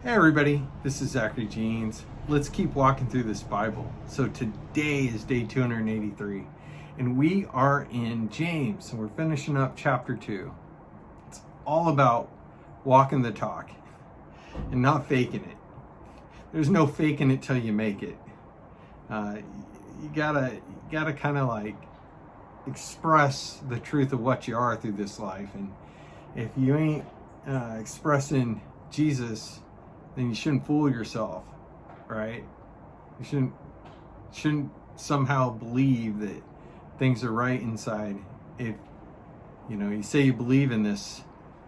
Hey everybody, this is Zachary Jeans. Let's keep walking through this Bible. So today is day 283, and we are in James, and we're finishing up chapter 2. It's all about walking the talk and not faking it. There's no faking it till you make it. You gotta kind of like express the truth of what you are through this life, and if you ain't expressing Jesus, then you shouldn't fool yourself, right? You shouldn't somehow believe that things are right inside. If you say you believe in this,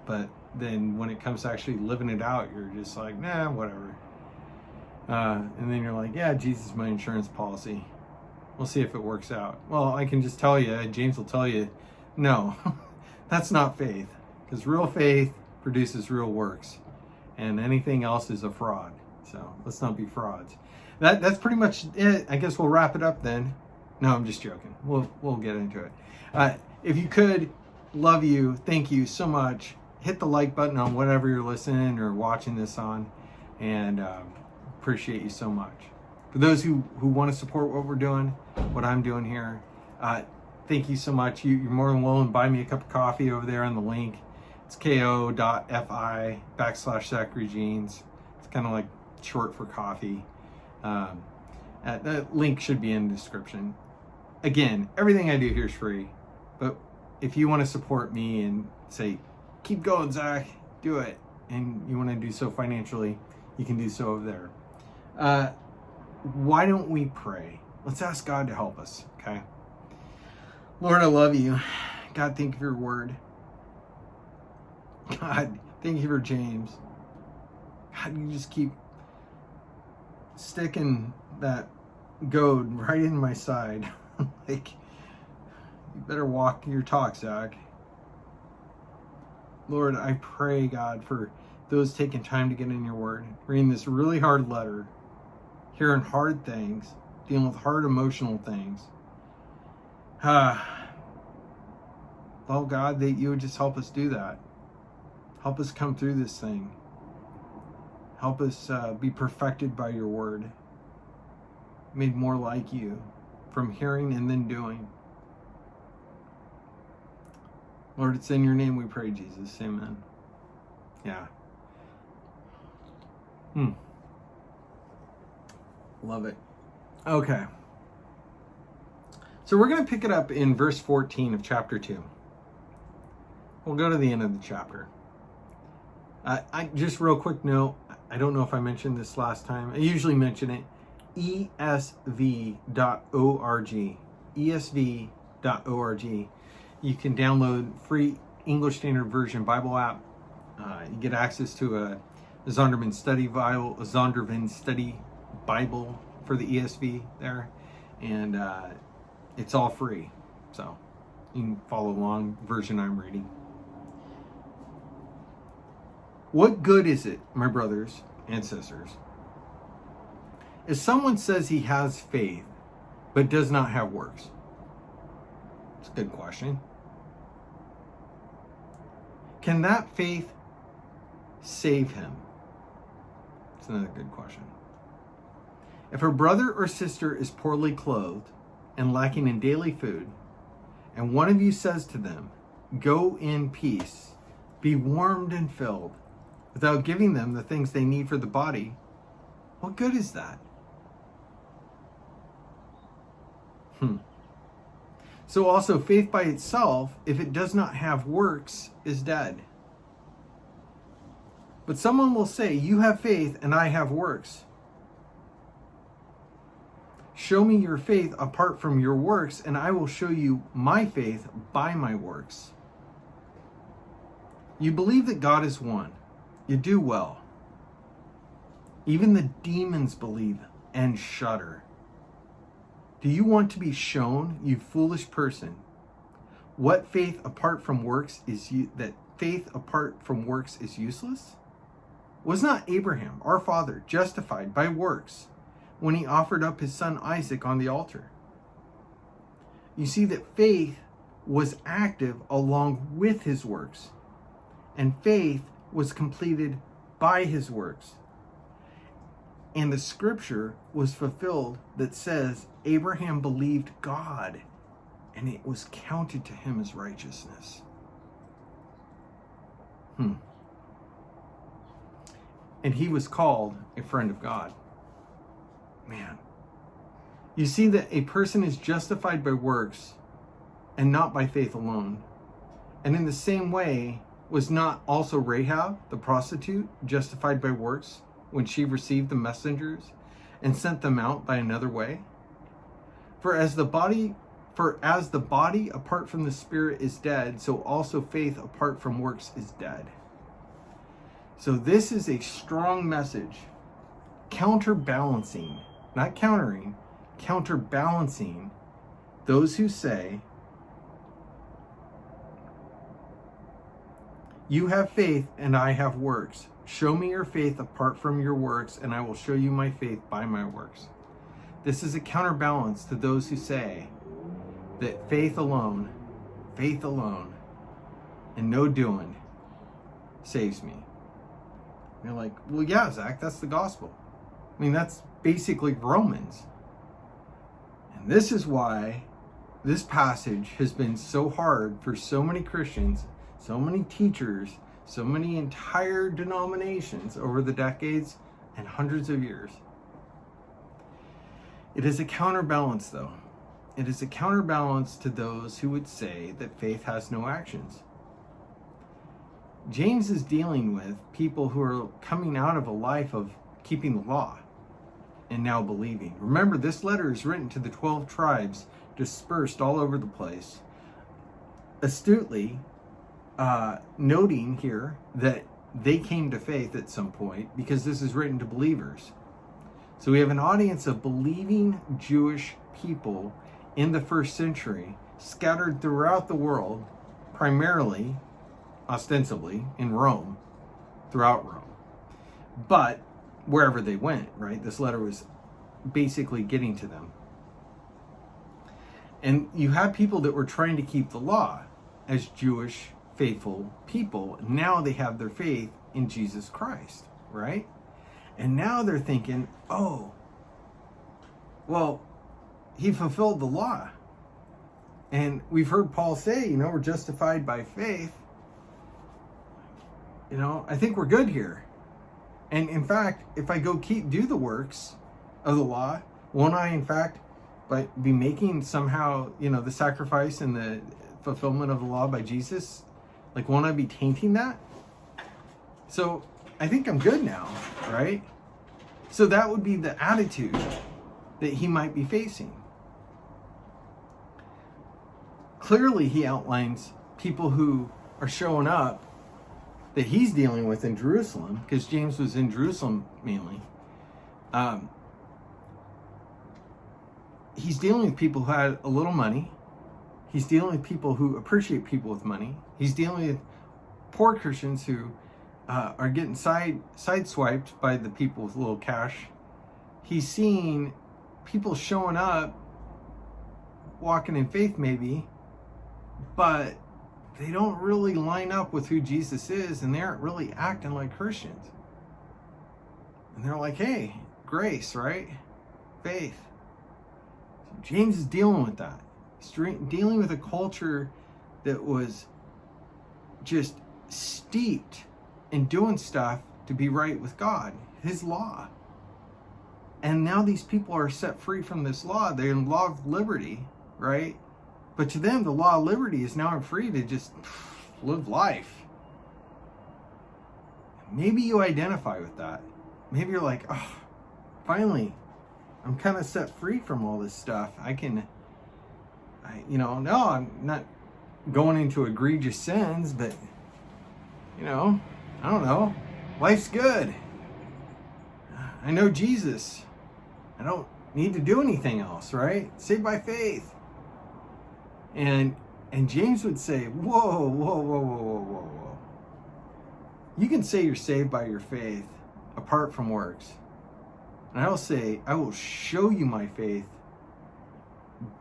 but then when it comes to actually living it out, you're just like, nah, whatever. And then you're like, yeah, Jesus is my insurance policy. We'll see if it works out. Well, I can just tell you, James will tell you, no, that's not faith, because real faith produces real works. And anything else is a fraud. So let's not be frauds. That's pretty much it. I guess we'll wrap it up then. No, I'm just joking. We'll get into it. If you could, love you. Thank you so much. Hit the like button on whatever you're listening or watching this on, and appreciate you so much. For those who want to support what we're doing, what I'm doing here, thank you so much. You're more than willing to buy me a cup of coffee over there on the link. It's ko.fi/Zachary Jeans. It's kind of like short for coffee. That link should be in the description. Again, everything I do here is free. But if you want to support me and say, keep going, Zach, do it, and you want to do so financially, you can do so over there. Why don't we pray? Let's ask God to help us, okay? Lord, I love you. God, thank you for your word. God, thank you for James. God, you just keep sticking that goad right in my side. Like, you better walk your talk, Zach. Lord, I pray, God, for those taking time to get in your word, reading this really hard letter, hearing hard things, dealing with hard emotional things. Oh, God, that you would just help us do that. Help us come through this thing. Help us be perfected by your word. Made more like you from hearing and then doing. Lord, it's in your name we pray, Jesus. Amen. Yeah. Love it. Okay. So we're going to pick it up in verse 14 of chapter 2. We'll go to the end of the chapter. I just real quick note, I don't know if I mentioned this last time. I usually mention it. ESV.org. ESV.org. You can download free English Standard Version Bible app. You get access to a Zondervan Study Bible for the ESV there, and it's all free. So you can follow along version I'm reading. What good is it, my brothers and sisters, if someone says he has faith but does not have works? It's a good question. Can that faith save him? It's another good question. If a brother or sister is poorly clothed and lacking in daily food, and one of you says to them, go in peace, be warmed and filled, without giving them the things they need for the body, what good is that? So also, faith by itself, if it does not have works, is dead. But someone will say, you have faith and I have works. Show me your faith apart from your works, and I will show you my faith by my works. You believe that God is one. You do well. Even the demons believe and shudder. Do you want to be shown, you foolish person, what faith apart from works is faith apart from works is useless? Was not Abraham, our father, justified by works when he offered up his son Isaac on the altar? You see that faith was active along with his works, and faith was completed by his works. And the scripture was fulfilled that says Abraham believed God and it was counted to him as righteousness. And he was called a friend of God. Man. You see that a person is justified by works and not by faith alone. And in the same way, was not also Rahab, the prostitute, justified by works when she received the messengers and sent them out by another way? For as the body apart from the spirit is dead, so also faith apart from works is dead. So this is a strong message, counterbalancing, not countering, counterbalancing those who say, you have faith and I have works. Show me your faith apart from your works, and I will show you my faith by my works. This is a counterbalance to those who say that faith alone, and no doing saves me. And you're like, well, yeah, Zach, that's the gospel. I mean, that's basically Romans. And this is why this passage has been so hard for so many Christians, so many teachers, so many entire denominations over the decades and hundreds of years. It is a counterbalance, though. It is a counterbalance to those who would say that faith has no actions. James is dealing with people who are coming out of a life of keeping the law and now believing. Remember, this letter is written to the 12 tribes dispersed all over the place, astutely noting here that they came to faith at some point because this is written to believers. So we have an audience of believing Jewish people in the first century scattered throughout the world, primarily, ostensibly, in Rome, throughout Rome. But wherever they went, right, this letter was basically getting to them. And you had people that were trying to keep the law as Jewish faithful people. Now they have their faith in Jesus Christ, right? And now they're thinking, oh, well, he fulfilled the law. And we've heard Paul say, we're justified by faith. I think we're good here. And in fact, if I go do the works of the law, won't I, in fact, be making somehow, the sacrifice and the fulfillment of the law by Jesus? Like, won't I be tainting that? So I think I'm good now, right? So that would be the attitude that he might be facing. Clearly, he outlines people who are showing up that he's dealing with in Jerusalem, because James was in Jerusalem mainly. He's dealing with people who had a little money. He's dealing with people who appreciate people with money. He's dealing with poor Christians who are getting sideswiped by the people with a little cash. He's seeing people showing up, walking in faith maybe, but they don't really line up with who Jesus is, and they aren't really acting like Christians. And they're like, hey, grace, right? Faith. So James is dealing with that. He's dealing with a culture that was just steeped in doing stuff to be right with God, his law. And now these people are set free from this law. They're in law of liberty, right? But to them, the law of liberty is now free to just live life. Maybe you identify with that. Maybe you're like, oh, finally, I'm kind of set free from all this stuff. No, I'm not going into egregious sins, but, I don't know. Life's good. I know Jesus. I don't need to do anything else, right? Saved by faith. And James would say, whoa. You can say you're saved by your faith apart from works. And I will say, I will show you my faith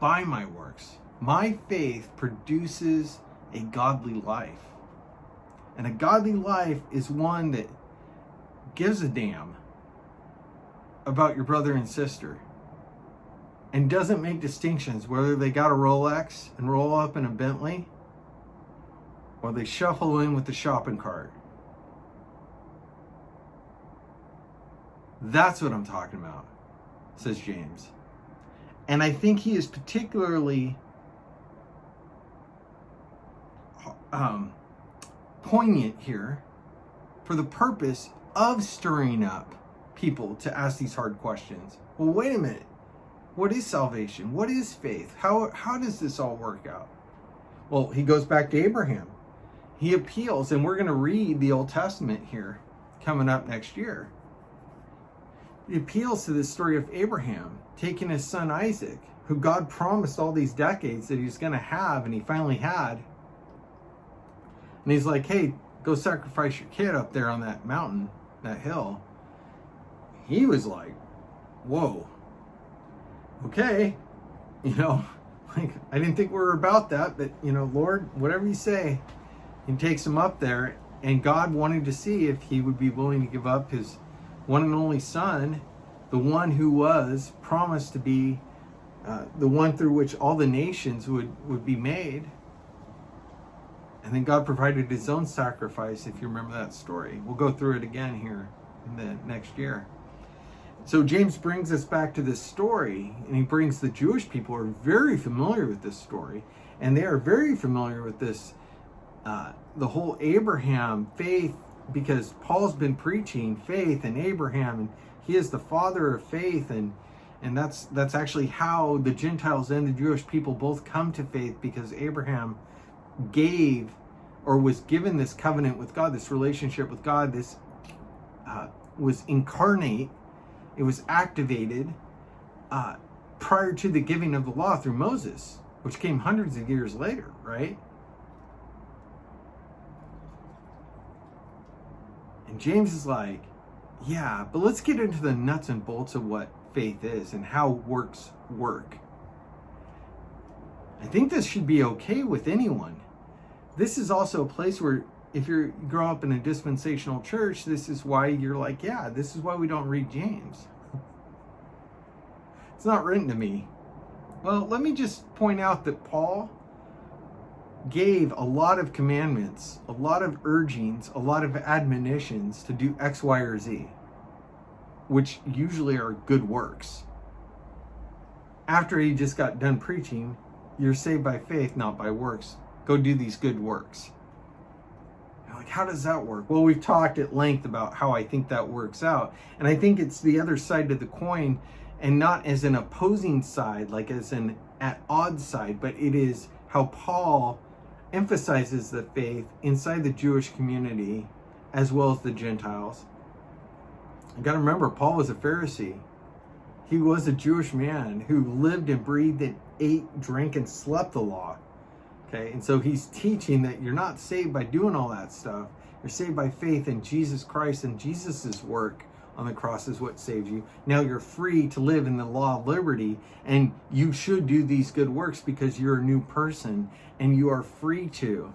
by my works. My faith produces a godly life. And a godly life is one that gives a damn about your brother and sister and doesn't make distinctions whether they got a Rolex and roll up in a Bentley or they shuffle in with the shopping cart. That's what I'm talking about, says James. And I think he is particularly poignant here for the purpose of stirring up people to ask these hard questions. Well, wait a minute. What is salvation? What is faith? How does this all work out? Well, he goes back to Abraham. He appeals, and we're going to read the Old Testament here coming up next year. He appeals to this story of Abraham taking his son Isaac, who God promised all these decades that he was going to have, and he finally had. And he's like, hey, go sacrifice your kid up there on that mountain, that hill. He was like, whoa, okay. You know, like, I didn't think we were about that, but, you know, Lord, whatever you say. He takes him up there, and God wanted to see if he would be willing to give up his one and only son, the one who was promised to be the one through which all the nations would be made. And then God provided his own sacrifice, if you remember that story. We'll go through it again here in the next year. So James brings us back to this story, and he brings the Jewish people who are very familiar with this story, and they are very familiar with this, the whole Abraham faith, because Paul's been preaching faith and Abraham, and he is the father of faith, and that's actually how the Gentiles and the Jewish people both come to faith, because Abraham gave or was given this covenant with God, this relationship with God. This was incarnate, it was activated prior to the giving of the law through Moses, which came hundreds of years later, right? And James is like, yeah, but let's get into the nuts and bolts of what faith is and how works work. I think this should be okay with anyone. This is also a place where if you grow up in a dispensational church, this is why you're like, yeah, this is why we don't read James. It's not written to me. Well, let me just point out that Paul gave a lot of commandments, a lot of urgings, a lot of admonitions to do X, Y, or Z, which usually are good works. After he just got done preaching, you're saved by faith, not by works. Go do these good works. You're like, how does that work? Well, we've talked at length about how I think that works out. And I think it's the other side of the coin, and not as an opposing side, like as an at odds side, but it is how Paul emphasizes the faith inside the Jewish community as well as the Gentiles. You got to remember, Paul was a Pharisee. He was a Jewish man who lived and breathed and ate, drank, and slept the law. Okay, and so he's teaching that you're not saved by doing all that stuff. You're saved by faith in Jesus Christ, and Jesus's work on the cross is what saves you. Now you're free to live in the law of liberty, and you should do these good works because you're a new person and you are free to.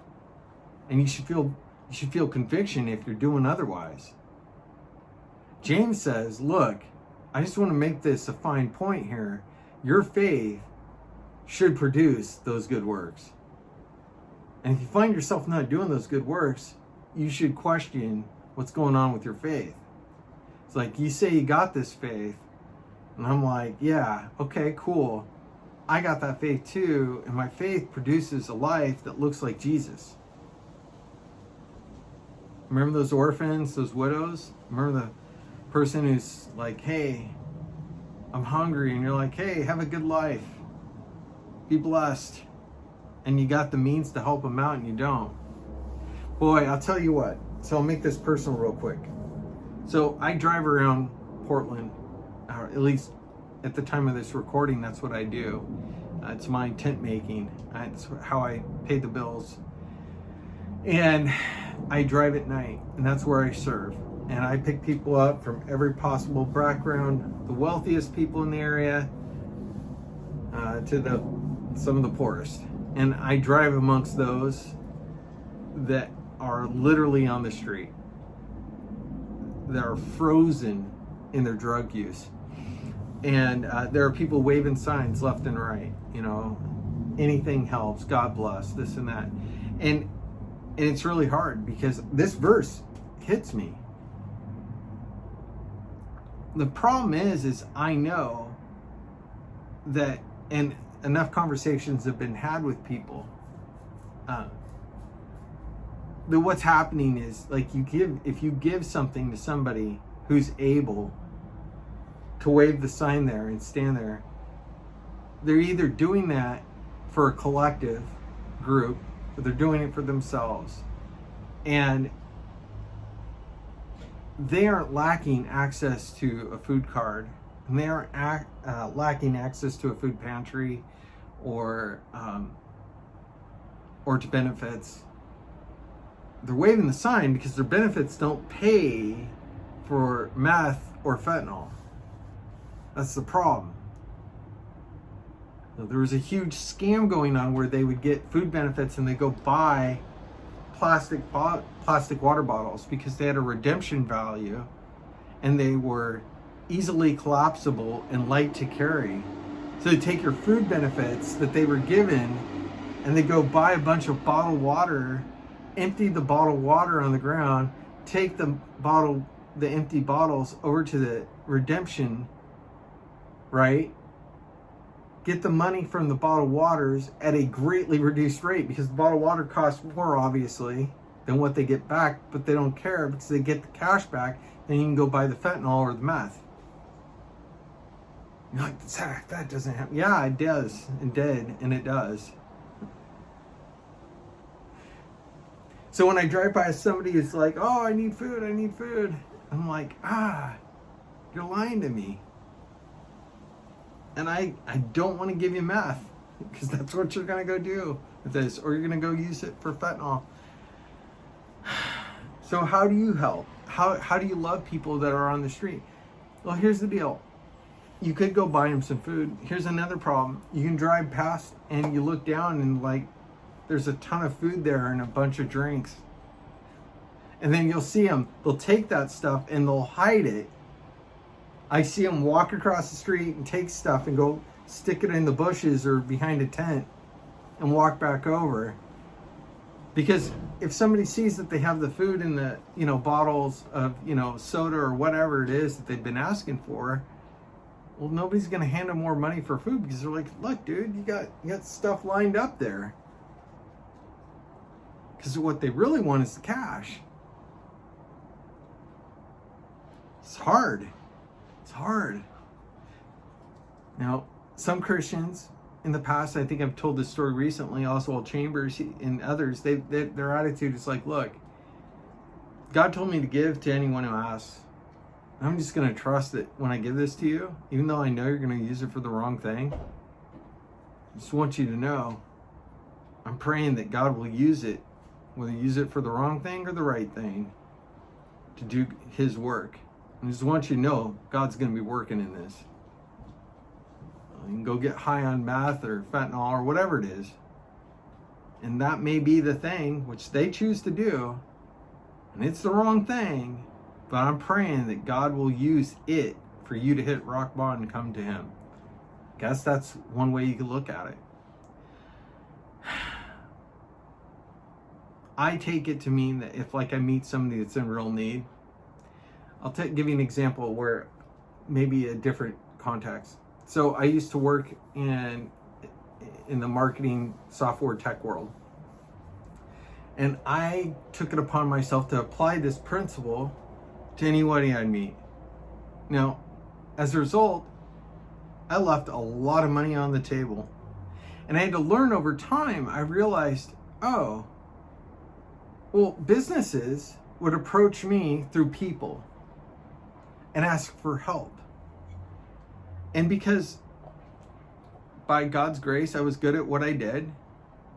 And you should feel conviction if you're doing otherwise. James says, look, I just want to make this a fine point here. Your faith should produce those good works. And if you find yourself not doing those good works, you should question what's going on with your faith. It's like, you say you got this faith, and I'm like, yeah, okay, cool. I got that faith too, and my faith produces a life that looks like Jesus. Remember those orphans, those widows? Remember the person who's like, hey, I'm hungry, and you're like, hey, have a good life. Be blessed. And you got the means to help them out, and you don't. Boy, I'll tell you what. So I'll make this personal real quick. So I drive around Portland, or at least at the time of this recording, that's what I do. It's my tent making. It's how I pay the bills. And I drive at night, and that's where I serve. And I pick people up from every possible background, the wealthiest people in the area to some of the poorest. And I drive amongst those that are literally on the street, that are frozen in their drug use. And there are people waving signs left and right, anything helps, God bless, this and that. And it's really hard because this verse hits me. The problem is I know that, and enough conversations have been had with people, that what's happening is, like, if you give something to somebody who's able to wave the sign there and stand there, they're either doing that for a collective group, or they're doing it for themselves. And they aren't lacking access to a food card, and they aren't lacking access to a food pantry or to benefits. They're waving the sign because their benefits don't pay for meth or fentanyl. That's the problem. So there was a huge scam going on where they would get food benefits and they go buy plastic water bottles because they had a redemption value and they were easily collapsible and light to carry. So they take your food benefits that they were given and they go buy a bunch of bottled water, empty the bottled water on the ground, take the empty bottles over to the redemption, right? Get the money from the bottled waters at a greatly reduced rate because the bottled water costs more, obviously, than what they get back, but they don't care because they get the cash back, then you can go buy the fentanyl or the meth. You're like, Zach, that doesn't happen. Yeah, it does. It did, and it does. So when I drive by somebody who's like, oh, I need food, I'm like, you're lying to me. And I don't want to give you meth because that's what you're going to go do with this, or you're going to go use it for fentanyl. So how do you help? How do you love people that are on the street? Well, here's the deal. You could go buy them some food. Here's another problem. You can drive past and you look down and, like, there's a ton of food there and a bunch of drinks. And then you'll see them. They'll take that stuff and they'll hide it. I see them walk across the street and take stuff and go stick it in the bushes or behind a tent and walk back over. Because if somebody sees that they have the food in the, bottles of, soda or whatever it is that they've been asking for, well, nobody's going to hand them more money for food because they're like, look, dude, you got stuff lined up there. Because what they really want is the cash. It's hard. It's hard. Now, some Christians in the past, I think I've told this story recently, Oswald Chambers and others, their attitude is like, look, God told me to give to anyone who asks. I'm just going to trust that when I give this to you, even though I know you're going to use it for the wrong thing, I just want you to know, I'm praying that God will use it, whether you use it for the wrong thing or the right thing, to do His work. I just want you to know God's going to be working in this. You can go get high on meth or fentanyl or whatever it is. And that may be the thing which they choose to do. And it's the wrong thing. But I'm praying that God will use it for you to hit rock bottom and come to Him. I guess that's one way you could look at it. I take it to mean that if, like, I meet somebody that's in real need, I'll give you an example where maybe a different context. So I used to work in the marketing software tech world. And I took it upon myself to apply this principle to anybody I'd meet. Now, as a result, I left a lot of money on the table. And I had to learn over time. I realized, businesses would approach me through people and ask for help. And because by God's grace, I was good at what I did,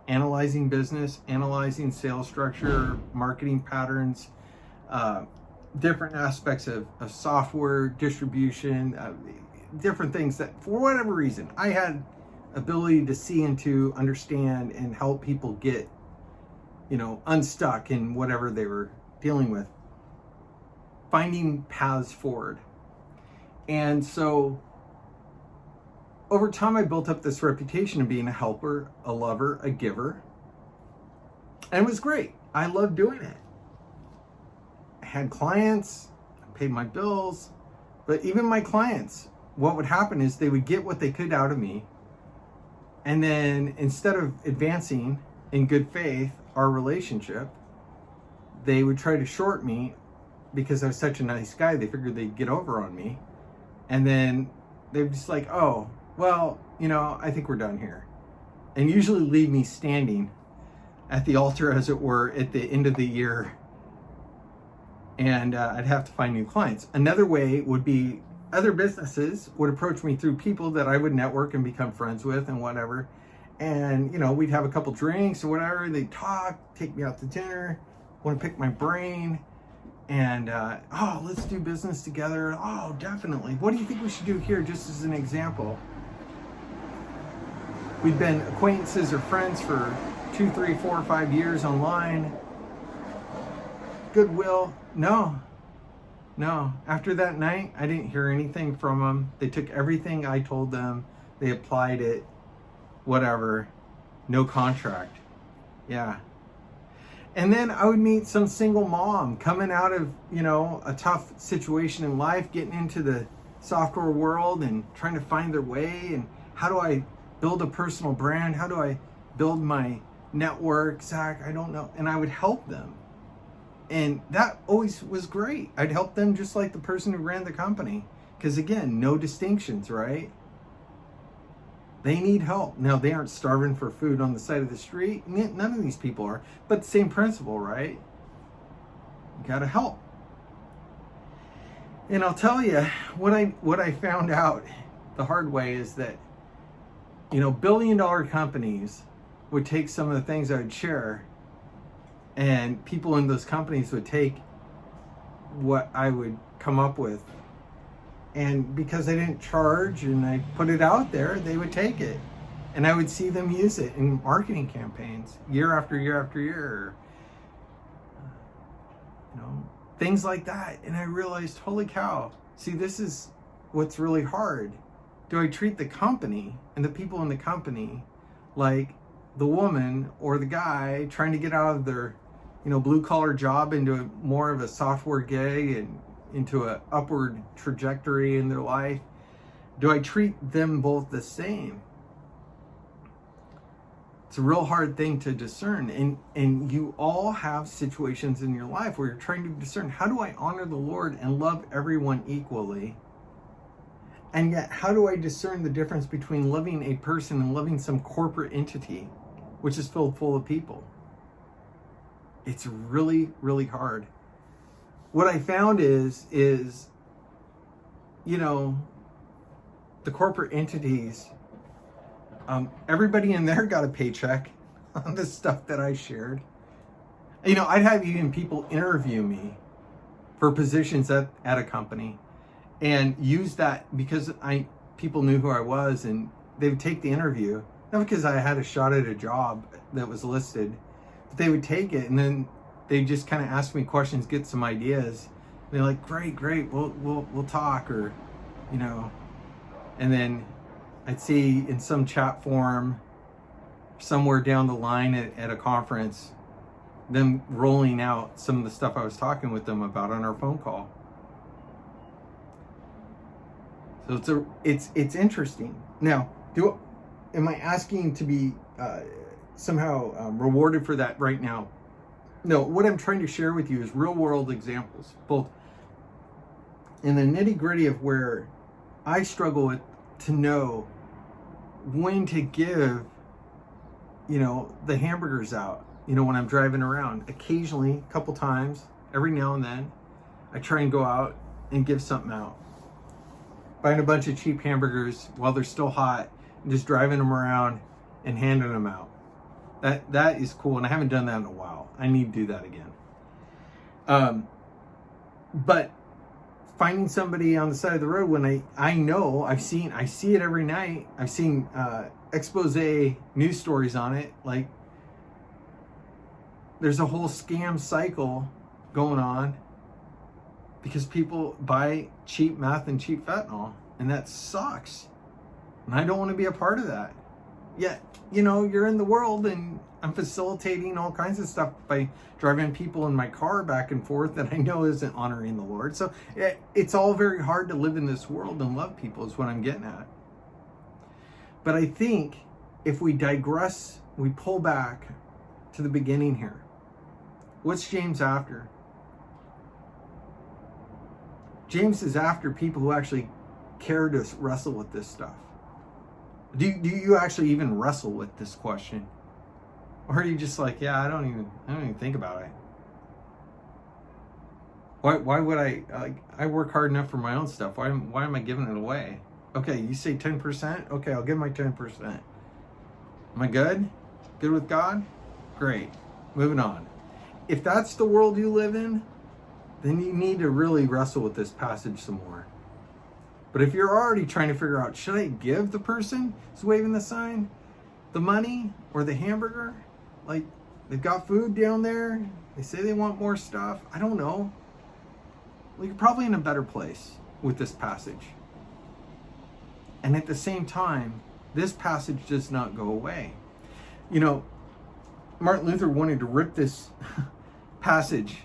analyzing business, analyzing sales structure, marketing patterns, different aspects of software distribution, different things that for whatever reason, I had ability to see into, understand, and help people get, unstuck in whatever they were dealing with. Finding paths forward. And so over time, I built up this reputation of being a helper, a lover, a giver. And it was great. I loved doing it. I had clients, I paid my bills, but even my clients, what would happen is they would get what they could out of me. And then instead of advancing in good faith our relationship, they would try to short me because I was such a nice guy. They figured they'd get over on me. And then they were just like, oh, well, I think we're done here. And usually leave me standing at the altar, as it were, at the end of the year. And I'd have to find new clients. Another way would be other businesses would approach me through people that I would network and become friends with and whatever. And, we'd have a couple drinks or whatever. They'd talk, take me out to dinner, want to pick my brain. And, let's do business together. Oh, definitely. What do you think we should do here, just as an example? We've been acquaintances or friends for 2, 3, 4, 5 years online. Goodwill. No. After that night, I didn't hear anything from them. They took everything I told them. They applied it. Whatever. No contract. Yeah. And then I would meet some single mom coming out of, a tough situation in life, getting into the software world and trying to find their way. And how do I build a personal brand? How do I build my network? Zach, I don't know. And I would help them. And that always was great. I'd help them just like the person who ran the company. Because again, no distinctions, right? They need help. Now, they aren't starving for food on the side of the street. None of these people are. But the same principle, right? You gotta help. And I'll tell you, what I found out the hard way is that, billion-dollar companies would take some of the things I would share, and people in those companies would take what I would come up with. And because I didn't charge and I put it out there, they would take it. And I would see them use it in marketing campaigns year after year after year. Things like that. And I realized, holy cow, see, this is what's really hard. Do I treat the company and the people in the company like the woman or the guy trying to get out of their, blue collar job into more of a software gig and into an upward trajectory in their life? Do I treat them both the same? It's a real hard thing to discern. And you all have situations in your life where you're trying to discern, how do I honor the Lord and love everyone equally? And yet, how do I discern the difference between loving a person and loving some corporate entity, which is filled full of people? It's really, really hard. What I found is the corporate entities, everybody in there got a paycheck on the stuff that I shared. I'd have even people interview me for positions at a company and use that because people knew who I was, and they would take the interview, not because I had a shot at a job that was listed, but they would take it and then they just kind of ask me questions, get some ideas. And they're like, great, we'll talk, or, and then I'd see in some chat forum somewhere down the line at a conference, them rolling out some of the stuff I was talking with them about on our phone call. So it's interesting. Now, am I asking to be somehow rewarded for that right now? No, what I'm trying to share with you is real world examples, both in the nitty gritty of where I struggle with to know when to give, the hamburgers out, when I'm driving around. Occasionally, a couple times, every now and then, I try and go out and give something out. Buying a bunch of cheap hamburgers while they're still hot and just driving them around and handing them out. That is cool, and I haven't done that in a while. I need to do that again. But finding somebody on the side of the road when I see it every night. I've seen expose news stories on it. Like, there's a whole scam cycle going on because people buy cheap meth and cheap fentanyl, and that sucks. And I don't want to be a part of that. Yet, you're in the world and I'm facilitating all kinds of stuff by driving people in my car back and forth that I know isn't honoring the Lord. So it's all very hard to live in this world and love people is what I'm getting at. But I think if we digress, we pull back to the beginning here. What's James after? James is after people who actually care to wrestle with this stuff. Do you actually even wrestle with this question? Or are you just like, yeah, I don't even think about it. Why would I work hard enough for my own stuff. Why am I giving it away? Okay, you say 10%? Okay, I'll give my 10%. Am I good? Good with God? Great. Moving on. If that's the world you live in, then you need to really wrestle with this passage some more. But if you're already trying to figure out, should I give the person who's waving the sign the money or the hamburger? Like, they've got food down there. They say they want more stuff. I don't know. Well, you're probably in a better place with this passage. And at the same time, this passage does not go away. Martin Luther wanted to rip this passage,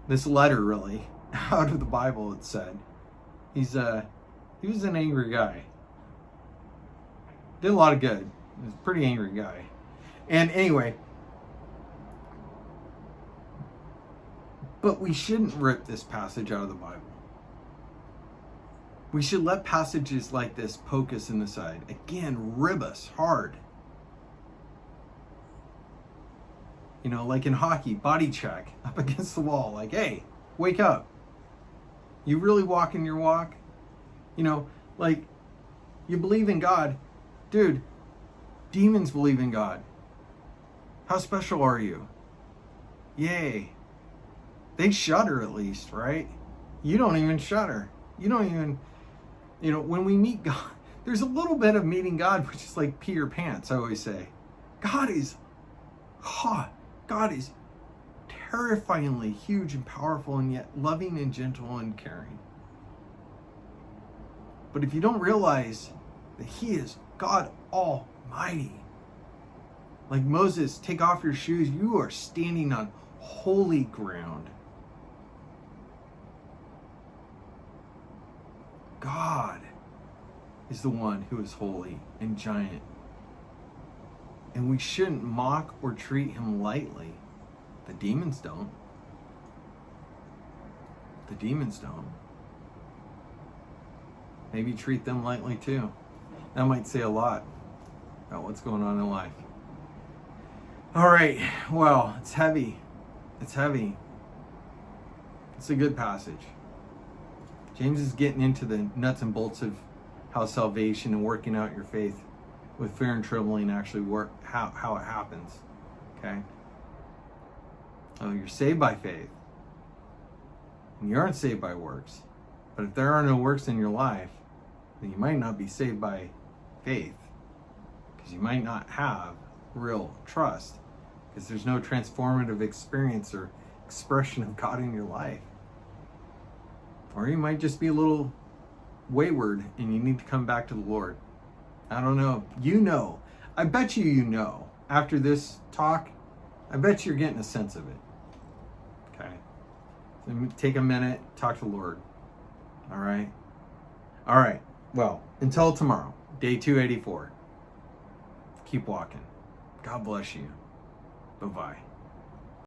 this letter really, out of the Bible, it said. He was an angry guy. Did a lot of good. He was a pretty angry guy. And anyway, but we shouldn't rip this passage out of the Bible. We should let passages like this poke us in the side. Again, rib us hard. Like in hockey, body check up against the wall. Like, hey, wake up. You really walking your walk? Like, you believe in God. Dude, demons believe in God. How special are you? Yay. They shudder at least, right? You don't even shudder. You don't even, when we meet God, there's a little bit of meeting God, which is like pee your pants, I always say. God is terrifyingly huge and powerful and yet loving and gentle and caring. But if you don't realize that He is God Almighty, like Moses, take off your shoes, you are standing on holy ground. God is the one who is holy and giant. And we shouldn't mock or treat Him lightly. The demons don't. The demons don't. Maybe treat them lightly too. That might say a lot about what's going on in life. All right, well, it's heavy. It's heavy. It's a good passage. James is getting into the nuts and bolts of how salvation and working out your faith with fear and trembling actually work, how it happens. Okay? Oh, you're saved by faith. And you aren't saved by works. But if there are no works in your life, then you might not be saved by faith. Because you might not have real trust. Because there's no transformative experience or expression of God in your life. Or you might just be a little wayward and you need to come back to the Lord. I don't know. I bet you after this talk, I bet you're getting a sense of it. Okay? So take a minute, talk to the Lord. All right. Well, until tomorrow, day 284. Keep walking. God bless you. Bye-bye.